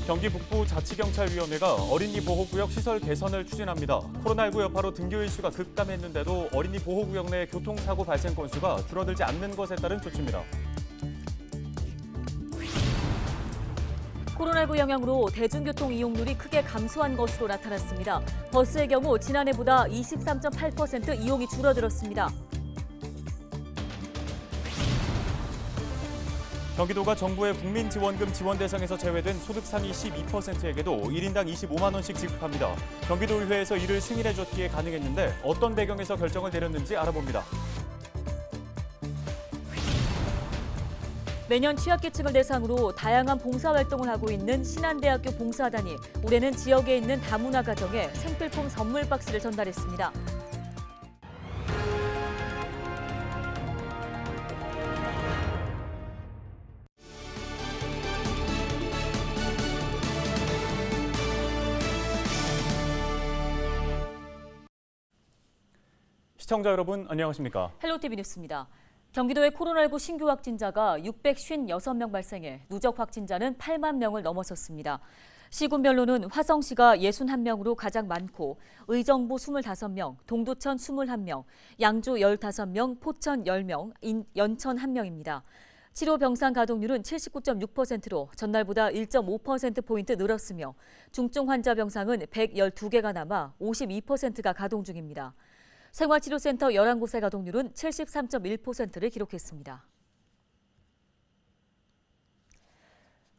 경기 북부자치경찰위원회가 어린이 보호구역 시설 개선을 추진합니다. 코로나19 여파로 등교 일수가 급감했는데도 어린이 보호구역 내 교통사고 발생 건수가 줄어들지 않는 것에 따른 조치입니다. 코로나19 영향으로 대중교통 이용률이 크게 감소한 것으로 나타났습니다. 버스의 경우 지난해보다 23.8% 이용이 줄어들었습니다. 경기도가 정부의 국민지원금 지원 대상에서 제외된 소득 상위 12%에게도 1인당 25만 원씩 지급합니다. 경기도의회에서 이를 승인해줬기에 가능했는데 어떤 배경에서 결정을 내렸는지 알아봅니다. 매년 취약계층을 대상으로 다양한 봉사활동을 하고 있는 신한대학교 봉사단이 올해는 지역에 있는 다문화 가정에 생필품 선물 박스를 전달했습니다. 시청자 여러분 안녕하십니까? 헬로티비 뉴스입니다. 경기도의 코로나19 신규 확진자가 656명 발생해 누적 확진자는 8만 명을 넘어섰습니다. 시군별로는 화성시가 61명으로 가장 많고 의정부 25명, 동두천 21명, 양주 15명, 포천 10명, 연천 1명입니다. 치료 병상 가동률은 79.6%로 전날보다 1.5%포인트 늘었으며 중증 환자 병상은 112개가 남아 52%가 가동 중입니다. 생활치료센터 11곳의 가동률은 73.1%를 기록했습니다.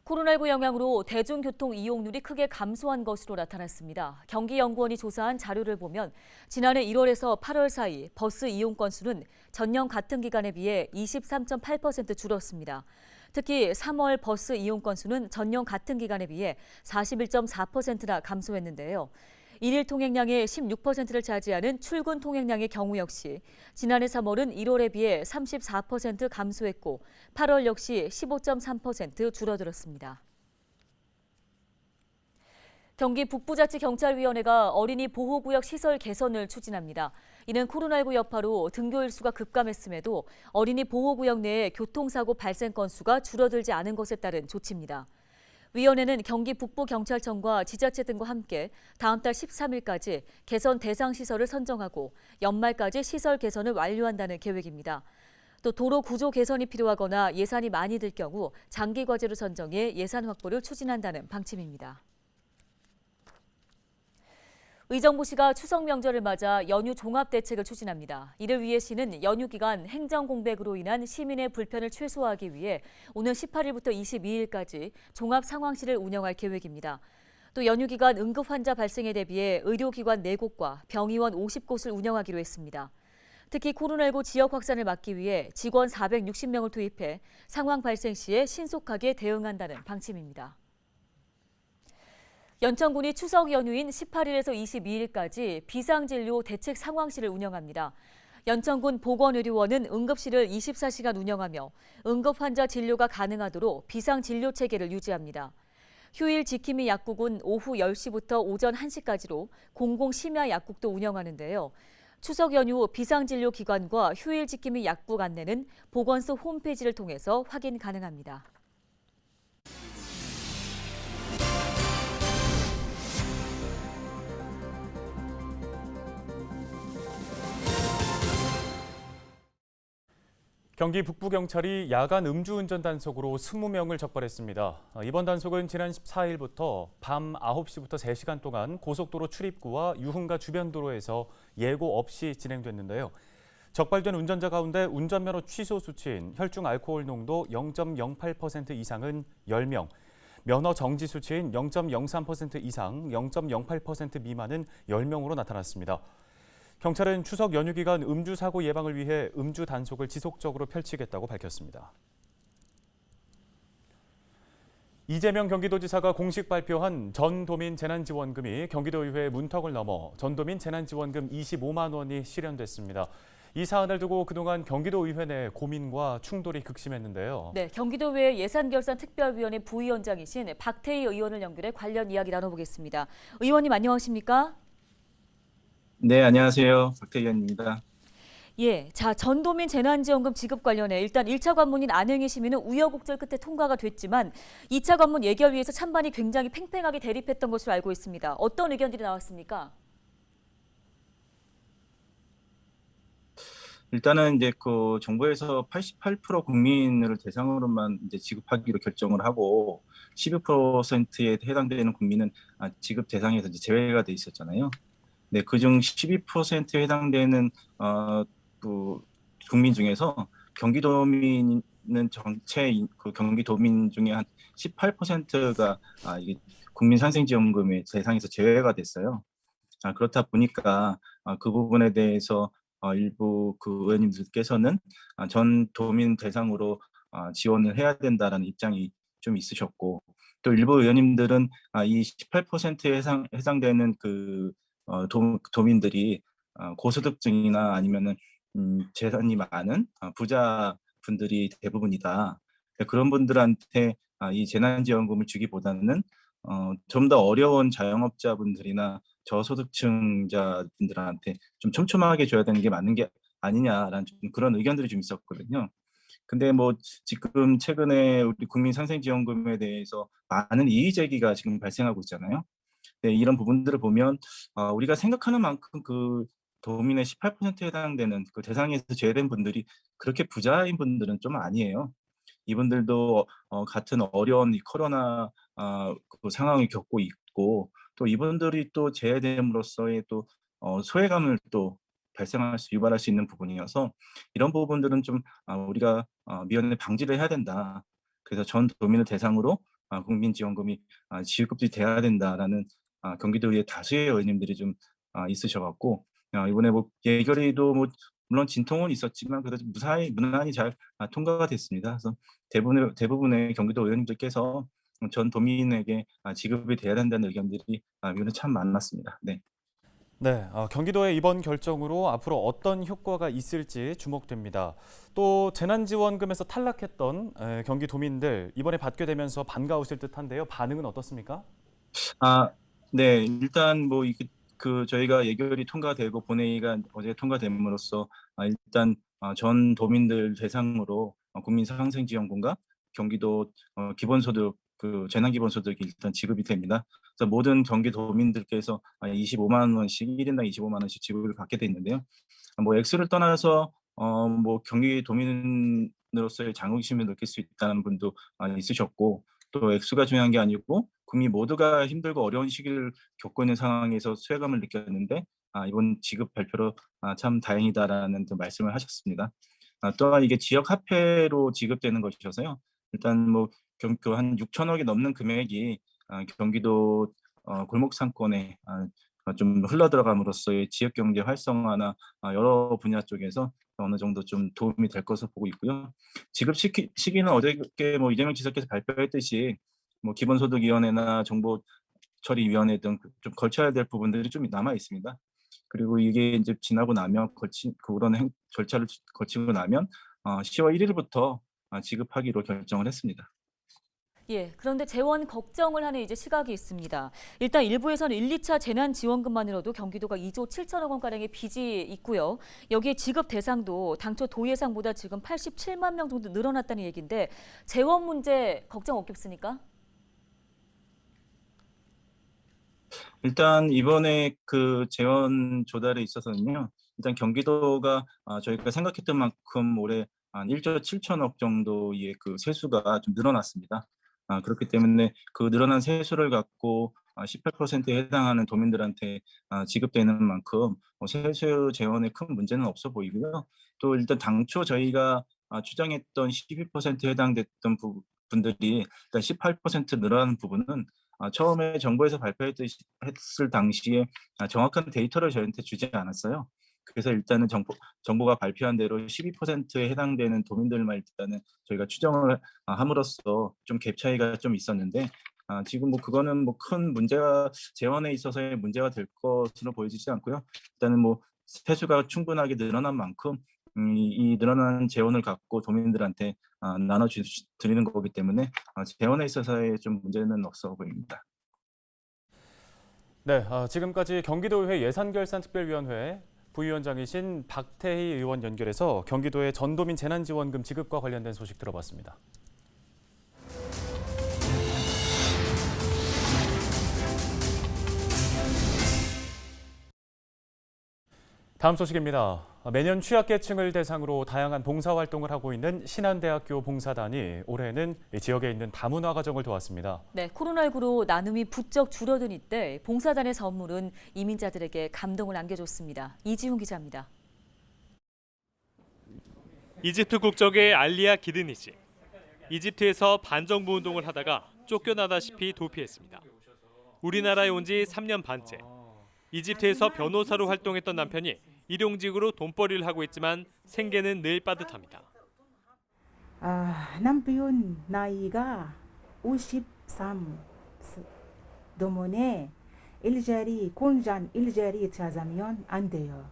코로나19 영향으로 대중교통 이용률이 크게 감소한 것으로 나타났습니다. 경기연구원이 조사한 자료를 보면 지난해 1월에서 8월 사이 버스 이용 건수는 전년 같은 기간에 비해 23.8% 줄었습니다. 특히 3월 버스 이용 건수는 전년 같은 기간에 비해 41.4%나 감소했는데요. 일일 통행량의 16%를 차지하는 출근 통행량의 경우 역시 지난해 3월은 1월에 비해 34% 감소했고 8월 역시 15.3% 줄어들었습니다. 경기 북부자치경찰위원회가 어린이 보호구역 시설 개선을 추진합니다. 이는 코로나19 여파로 등교 일수가 급감했음에도 어린이 보호구역 내의 교통사고 발생 건수가 줄어들지 않은 것에 따른 조치입니다. 위원회는 경기 북부경찰청과 지자체 등과 함께 다음 달 13일까지 개선 대상 시설을 선정하고 연말까지 시설 개선을 완료한다는 계획입니다. 또 도로 구조 개선이 필요하거나 예산이 많이 들 경우 장기 과제로 선정해 예산 확보를 추진한다는 방침입니다. 의정부시가 추석 명절을 맞아 연휴 종합 대책을 추진합니다. 이를 위해 시는 연휴 기간 행정 공백으로 인한 시민의 불편을 최소화하기 위해 오늘 18일부터 22일까지 종합 상황실을 운영할 계획입니다. 또 연휴 기간 응급 환자 발생에 대비해 의료기관 4곳과 병의원 50곳을 운영하기로 했습니다. 특히 코로나19 지역 확산을 막기 위해 직원 460명을 투입해 상황 발생 시에 신속하게 대응한다는 방침입니다. 연천군이 추석 연휴인 18일에서 22일까지 비상진료 대책 상황실을 운영합니다. 연천군 보건의료원은 응급실을 24시간 운영하며 응급 환자 진료가 가능하도록 비상진료 체계를 유지합니다. 휴일 지킴이 약국은 오후 10시부터 오전 1시까지로 공공심야 약국도 운영하는데요. 추석 연휴 비상진료 기관과 휴일 지킴이 약국 안내는 보건소 홈페이지를 통해서 확인 가능합니다. 경기 북부경찰이 야간 음주운전 단속으로 20명을 적발했습니다. 이번 단속은 지난 14일부터 밤 9시부터 3시간 동안 고속도로 출입구와 유흥가 주변 도로에서 예고 없이 진행됐는데요. 적발된 운전자 가운데 운전면허 취소 수치인 혈중 알코올 농도 0.08% 이상은 10명, 면허 정지 수치인 0.03% 이상 0.08% 미만은 10명으로 나타났습니다. 경찰은 추석 연휴 기간 음주 사고 예방을 위해 음주 단속을 지속적으로 펼치겠다고 밝혔습니다. 이재명 경기도지사가 공식 발표한 전도민 재난지원금이 경기도의회 문턱을 넘어 전도민 재난지원금 25만 원이 실현됐습니다. 이 사안을 두고 그동안 경기도의회 내 고민과 충돌이 극심했는데요. 네, 경기도의회 예산결산특별위원회 부위원장이신 박태희 의원을 연결해 관련 이야기 나눠보겠습니다. 의원님 안녕하십니까? 네, 안녕하세요. 박태현입니다. 예, 자, 전도민 재난지원금 지급 관련해 일단 1차 관문인 안행희 시민은 우여곡절 끝에 통과가 됐지만 2차 관문 예결위에서 찬반이 굉장히 팽팽하게 대립했던 것으로 알고 있습니다. 어떤 의견들이 나왔습니까? 일단은 이제 그 정부에서 88% 국민을 대상으로만 이제 지급하기로 결정을 하고 12%에 해당되는 국민은 지급 대상에서 이제 제외가 돼 있었잖아요. 네, 그중 12%에 해당되는 그 국민 중에서 경기도민은 전체 그 경기도민 중에 한 18%가 이게 국민상생지원금의 대상에서 제외가 됐어요. 그렇다 보니까 그 부분에 대해서 일부 그 의원님들께서는 전 도민 대상으로 지원을 해야 된다라는 입장이 좀 있으셨고, 또 일부 의원님들은 이 18%에 해당되는 그 도민들이 고소득층이나 아니면은 재산이 많은 부자 분들이 대부분이다. 그런 분들한테 이 재난지원금을 주기보다는 좀 더 어려운 자영업자분들이나 저소득층자분들한테 좀 촘촘하게 줘야 되는 게 맞는 게 아니냐라는 좀 그런 의견들이 좀 있었거든요. 근데 뭐 지금 최근에 우리 국민상생지원금에 대해서 많은 이의 제기가 지금 발생하고 있잖아요. 네, 이런 부분들을 보면 우리가 생각하는 만큼 그 도민의 18%에 해당되는 그 대상에서 제외된 분들이 그렇게 부자인 분들은 좀 아니에요. 이분들도 같은 어려운 이 코로나 그 상황을 겪고 있고, 또 이분들이 또 제외됨으로써의 또 소외감을 또 유발할 수 있는 부분이어서 이런 부분들은 좀 우리가 미연에 방지를 해야 된다. 그래서 전 도민을 대상으로 국민지원금이 지급이 돼야 된다라는 경기도의 다수의 의원님들이 좀 있으셔 갖고 이번에 뭐 예결위도 뭐 물론 진통은 있었지만 그래도 무난히 잘 통과가 됐습니다. 그래서 대부분의 경기도 의원님들께서 전 도민에게 지급이 돼야 된다는 의견들이 이번에 참 많았습니다. 네. 네, 경기도의 이번 결정으로 앞으로 어떤 효과가 있을지 주목됩니다. 또 재난지원금에서 탈락했던 경기도민들 이번에 받게 되면서 반가우실 듯한데요. 반응은 어떻습니까? 아, 네. 일단 뭐 이게 그 저희가 예결위 통과되고 본회의가 어제 통과됨으로써 일단 전 도민들 대상으로 국민상생지원금과 경기도 기본소득 그 재난기본소득이 일단 지급이 됩니다. 그래서 모든 경기도민들께서 25만 원씩 1인당 25만 원씩 지급을 받게 돼 있는데요. 뭐 액수를 떠나서 뭐 경기도민으로서의 자긍심을 느낄 수 있다는 분도 있으셨고, 또 액수가 중요한 게 아니고 국민 모두가 힘들고 어려운 시기를 겪고 있는 상황에서 소외감을 느꼈는데 이번 지급 발표로 참 다행이다라는 또 말씀을 하셨습니다. 또한 이게 지역 화폐로 지급되는 것이어서요. 일단 뭐 한 6천억이 넘는 금액이 경기도 골목 상권에 좀 흘러들어감으로써의 지역 경제 활성화나 여러 분야 쪽에서 어느 정도 좀 도움이 될 것으로 보고 있고요. 지급 시기는 어저께 뭐 이재명 지사께서 발표했듯이 뭐 기본소득위원회나 정보처리위원회 등 좀 거쳐야 될 부분들이 좀 남아 있습니다. 그리고 이게 이제 지나고 나면 그런 절차를 거치고 나면 10월 1일부터 지급하기로 결정을 했습니다. 예, 그런데 재원 걱정을 하는 이제 시각이 있습니다. 일단 일부에서는 1, 2차 재난지원금만으로도 경기도가 2조 7천억 원가량의 빚이 있고요. 여기에 지급 대상도 당초 도 예상보다 지금 87만 명 정도 늘어났다는 얘기인데 재원 문제 걱정 없겠습니까? 일단 이번에 그 재원 조달에 있어서는요. 일단 경기도가 저희가 생각했던 만큼 올해 한 1조 7천억 정도의 그 세수가 좀 늘어났습니다. 그렇기 때문에 그 늘어난 세수를 갖고 18%에 해당하는 도민들한테 지급되는 만큼 세수 재원에 큰 문제는 없어 보이고요. 또 일단 당초 저희가 추정했던 12%에 해당됐던 분들이 일단 18% 늘어나는 부분은 처음에 정부에서 했을 당시에 정확한 데이터를 저희한테 주지 않았어요. 그래서 일단은 정부가 발표한 대로 12%에 해당되는 도민들만 일단은 저희가 추정을 함으로써 좀 갭 차이가 좀 있었는데 지금 뭐 그거는 뭐 큰 문제가 재원에 있어서의 문제가 될 것으로 보여지지 않고요. 일단은 뭐 세수가 충분하게 늘어난 만큼 이 늘어난 재원을 갖고 도민들한테 드리는 거기 때문에 재원에 있어서의 좀 문제는 없어 보입니다. 네, 지금까지 경기도의회 예산결산특별위원회 부위원장이신 박태희 의원 연결해서 경기도의 전도민 재난지원금 지급과 관련된 소식 들어봤습니다. 다음 소식입니다. 매년 취약계층을 대상으로 다양한 봉사활동을 하고 있는 신한대학교 봉사단이 올해는 지역에 있는 다문화 가정을 도왔습니다. 네, 코로나19로 나눔이 부쩍 줄어든 이때 봉사단의 선물은 이민자들에게 감동을 안겨줬습니다. 이지훈 기자입니다. 이집트 국적의 알리아 기드니 씨. 이집트에서 반정부 운동을 하다가 쫓겨나다시피 도피했습니다. 우리나라에 온 지 3년 반째. 이집트에서 변호사로 활동했던 남편이 일용직으로 돈벌이를 하고 있지만 생계는 늘 빠듯합니다. 남편 나이가 53 때문에 공장 일자리 찾으면 안 돼요.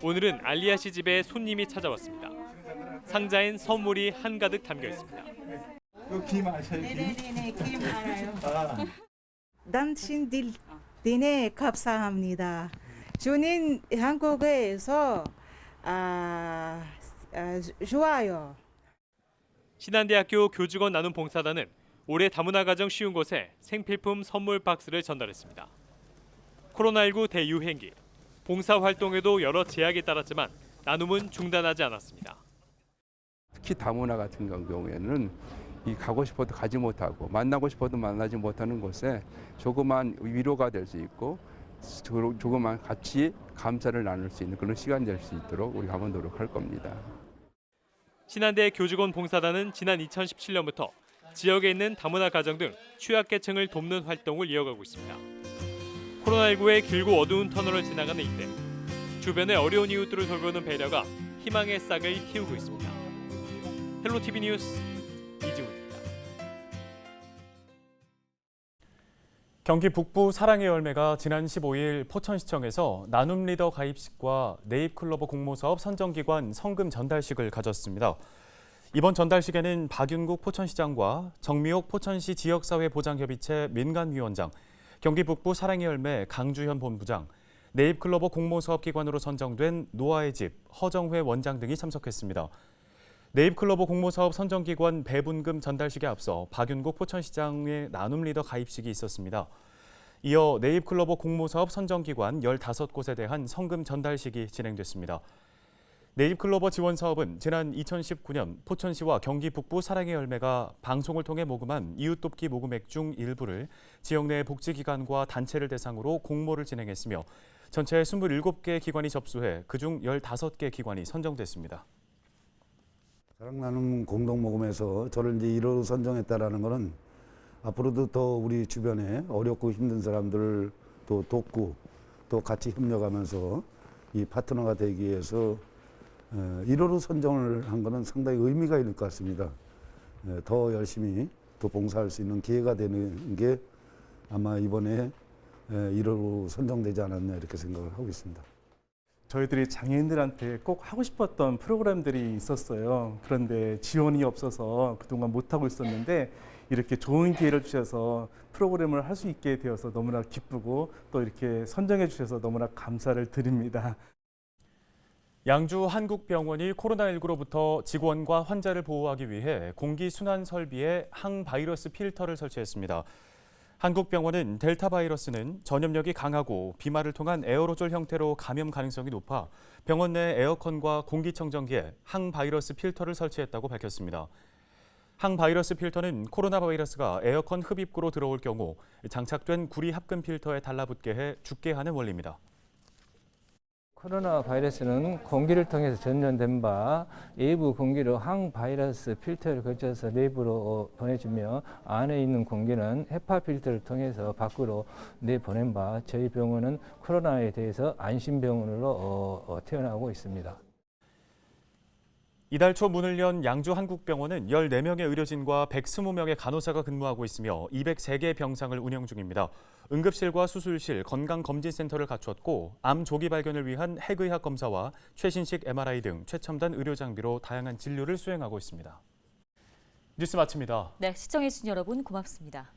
오늘은 알리아 씨 집에 손님이 찾아왔습니다. 상자엔 선물이 한가득 담겨 있습니다. 김 아셔요? 네네네, 김 알아요. 당신들 때문에 감사합니다. 저는 한국에서 좋아요. 신한대학교 교직원 나눔 봉사단은 올해 다문화 가정 쉬운 곳에 생필품 선물 박스를 전달했습니다. 코로나19 대유행기, 봉사활동에도 여러 제약이 따랐지만 나눔은 중단하지 않았습니다. 특히 다문화 같은 경우에는 가고 싶어도 가지 못하고 만나고 싶어도 만나지 못하는 곳에 조그만 위로가 될 수 있고 조그만 같이 감사를 나눌 수 있는 그런 시간 될 수 있도록 우리가 한번 노력할 겁니다. 신한대 교직원 봉사단은 지난 2017년부터 지역에 있는 다문화 가정 등 취약계층을 돕는 활동을 이어가고 있습니다. 코로나19의 길고 어두운 터널을 지나가는 이때 주변의 어려운 이웃들을 돌보는 배려가 희망의 싹을 틔우고 있습니다. 헬로티비 뉴스 이지훈입니다. 경기 북부 사랑의 열매가 지난 15일 포천시청에서 나눔 리더 가입식과 네잎클로버 공모사업 선정기관 성금 전달식을 가졌습니다. 이번 전달식에는 박윤국 포천시장과 정미옥 포천시 지역사회보장협의체 민간위원장, 경기 북부 사랑의 열매 강주현 본부장, 네잎클로버 공모사업기관으로 선정된 노아의 집 허정회 원장 등이 참석했습니다. 네잎클로버 공모사업 선정기관 배분금 전달식에 앞서 박윤국 포천시장의 나눔 리더 가입식이 있었습니다. 이어 네잎클로버 공모사업 선정기관 15곳에 대한 성금 전달식이 진행됐습니다. 네잎클로버 지원 사업은 지난 2019년 포천시와 경기 북부 사랑의 열매가 방송을 통해 모금한 이웃돕기 모금액 중 일부를 지역 내 복지기관과 단체를 대상으로 공모를 진행했으며 전체 27개 기관이 접수해 그중 15개 기관이 선정됐습니다. 사랑 나눔 공동 모금에서 저를 이제 1호로 선정했다라는 것은 앞으로도 더 우리 주변에 어렵고 힘든 사람들을 또 돕고 또 같이 협력하면서 이 파트너가 되기 위해서 1호로 선정을 한 것은 상당히 의미가 있을 것 같습니다. 더 열심히 또 봉사할 수 있는 기회가 되는 게 아마 이번에 1호로 선정되지 않았나 이렇게 생각을 하고 있습니다. 저희들이 장애인들한테 꼭 하고 싶었던 프로그램들이 있었어요. 그런데 지원이 없어서 그동안 못하고 있었는데 이렇게 좋은 기회를 주셔서 프로그램을 할 수 있게 되어서 너무나 기쁘고 또 이렇게 선정해 주셔서 너무나 감사를 드립니다. 양주 한국병원이 코로나19로부터 직원과 환자를 보호하기 위해 공기순환 설비에 항바이러스 필터를 설치했습니다. 한국병원은 델타 바이러스는 전염력이 강하고 비말을 통한 에어로졸 형태로 감염 가능성이 높아 병원 내 에어컨과 공기청정기에 항바이러스 필터를 설치했다고 밝혔습니다. 항바이러스 필터는 코로나 바이러스가 에어컨 흡입구로 들어올 경우 장착된 구리 합금 필터에 달라붙게 해 죽게 하는 원리입니다. 코로나 바이러스는 공기를 통해서 전염된 바 외부 공기로 항바이러스 필터를 거쳐서 내부로 보내주며 안에 있는 공기는 헤파 필터를 통해서 밖으로 내보낸 바 저희 병원은 코로나에 대해서 안심병원으로 태어나고 있습니다. 이달 초 문을 연 양주 한국병원은 14명의 의료진과 120명의 간호사가 근무하고 있으며 203개의 병상을 운영 중입니다. 응급실과 수술실, 건강검진센터를 갖췄고 암 조기 발견을 위한 핵의학 검사와 최신식 MRI 등 최첨단 의료 장비로 다양한 진료를 수행하고 있습니다. 뉴스 마칩니다. 네, 시청해주신 여러분 고맙습니다.